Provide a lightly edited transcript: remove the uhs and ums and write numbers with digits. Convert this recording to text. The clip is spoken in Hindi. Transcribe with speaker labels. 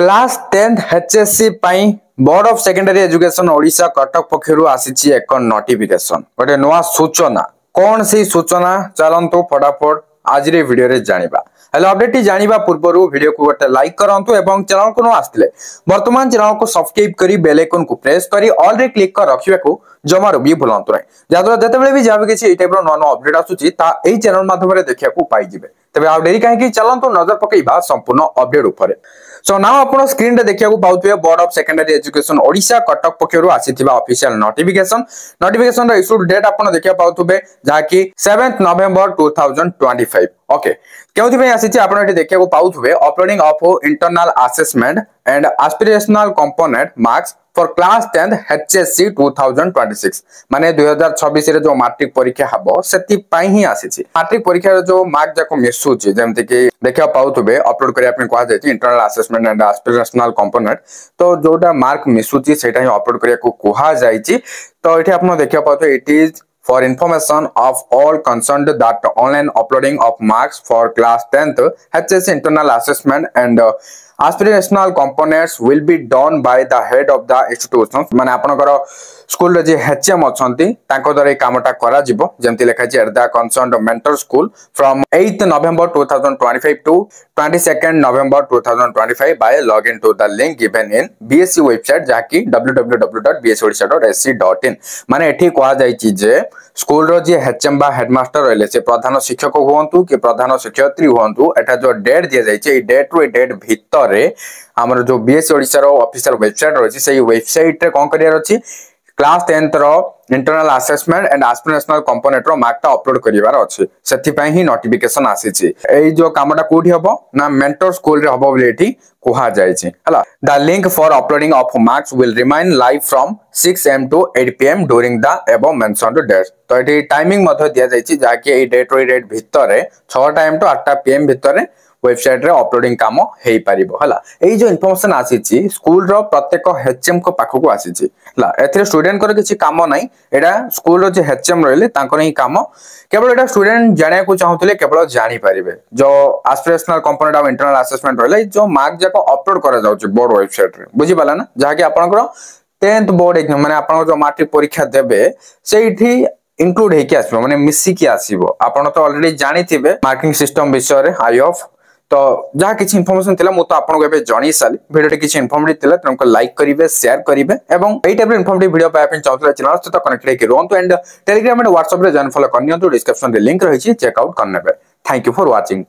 Speaker 1: क्लास 10th HSC पाई board of secondary education Odisha Cuttack पक्षरु आसीची एक नोटिफिकेशन गोटे नवा सूचना कौन सी सूचना चलंतु फटाफट आज रे वीडियो रे जानिबा हेलो अपडेट जानिबा पूर्वरु वीडियो को गोटे लाइक करंतु एवं चैनल को न आस्थिले वर्तमान चैनल को सब्सक्राइब करी बेल आइकन को प्रेस करी ऑल रे क्लिक कर रखिबा को जमारो भी भूलंतु नै जादरा जते बेले भी जाबे किछि ए टाइप रो नन अपडेट आसुची ता एई चैनल माध्यम रे देखिया को पाई जिवे तबे आ डेरी काहे कि चलंतु नजर पकेइबा संपूर्ण अपडेट ऊपर सो नाउ आपण स्क्रीन रे देखिया को पाउतबे board of secondary education Odisha Cuttack पक्षरु आसीथिबा ऑफिशियल नोटिफिकेशन रो इशू डेट आपण देखिया पाउतबे जाकी 7th नवंबर 2025 ओके केउथि पे आसीछि आपण एठी देखिया को पाउथबे uploading of internal assessment and aspirational component marks for class 10th HSC 2026 माने 2026 रे जो मैट्रिक परीक्षा हबो सेति पई ही आसीछि मैट्रिक परीक्षा रे जो मार्क जाको मिसुछि जेमति कि देखिया पाउथबे अपलोड करिया पे कहा जायछि internal assessment and aspirational component तो जोटा मार्क मिसुछि सेटा ही अपलोड करिया को कहा जायछि तो एठी आपण देखिया पाउथबे it is for information of all concerned that online uploading of marks for class 10th HSC internal assessment and aspirational components will be done by the head of the institution माने आपनकर स्कूल रे जे एचएम अछंती तांको द्वारा कामटा करा जिवो जेमति लेखा छै at the concerned mentor school from 8th November 2025 to 22nd November 2025 by login to the link given in BSc website जाकी www.bsodisha.sc.in माने एठी कोआ जाई छि जे स्कूल रो जे एचएम बा हेडमास्टर रहले से प्रधान शिक्षक होवंतु कि प्रधान शिक्षयित्री होवंतु एटा जो डेट दिया जाई छै डेट टू डेट भीतर रे हमर जो बीएससी ओडिसा रो ऑफिशियल वेबसाइट रहछि सेही वेबसाइट रे कोन करिया रहछि क्लास 10th रो internal assessment and aspirational component रो मार्कटा अपलोड करिवार अछि सेति पई ही नोटिफिकेशन आसीछि एई जो कामटा कोठी हबो ना मेंटर स्कूल रे हबो बोली एठी कोहा जाय छै हला the link for uploading of marks will remain live from 6 am to 8 pm during the above mentioned dates तो एठी टाइमिंग मध्ये दिया जाय छै जाकी एई डेट रो डेट भीतर रे 6 am to 8 pm भीतर रे वेबसाइट रे अपलोडिंग काम हेई परिबो हला एई जो इन्फॉर्मेशन आसीछि स्कूल रो प्रत्येक एचएम को पाखो को आसीछि हला एथरे स्टूडेंट कर किछि काम नै एडा स्कूल रो जे एचएम रहले तांकर ही काम केवल एडा स्टूडेंट जाने को चाहूतले केवल जानि परिबे जो aspirational component of internal assessment रहले जो मार्क जाको अपलोड करा जाउछि बोर्ड वेबसाइट रे बुझि पाला ना जाके आपनकर 10th बोर्ड एग्जाम माने आपन जो मैट्रिक परीक्षा देबे सेठी इंक्लूड हेकि आसीबो माने मिसी की आसीबो आपन तो ऑलरेडी जानि थिबे मार्किंग सिस्टम विषय रे आई ऑफ तो जहाँ किसी इनफॉरमेशन थिला मु तो आपन को जणी साली वीडियो किसी इनफॉर्मेटिव थिला तुमको लाइक करिवे शेयर करिवे एवं एई टाइप इनफॉर्मेटिव वीडियो पाए अपन चाहतले चैनल सहित कनेक्ट रही रहंतु एंड टेलीग्राम एंड व्हाट्सएप रे जॉइन फॉलो करनियंतु डिस्क्रिप्शन रे लिंक रही छि चेक आउट करनेबे थैंक यू फॉर वाचिंग।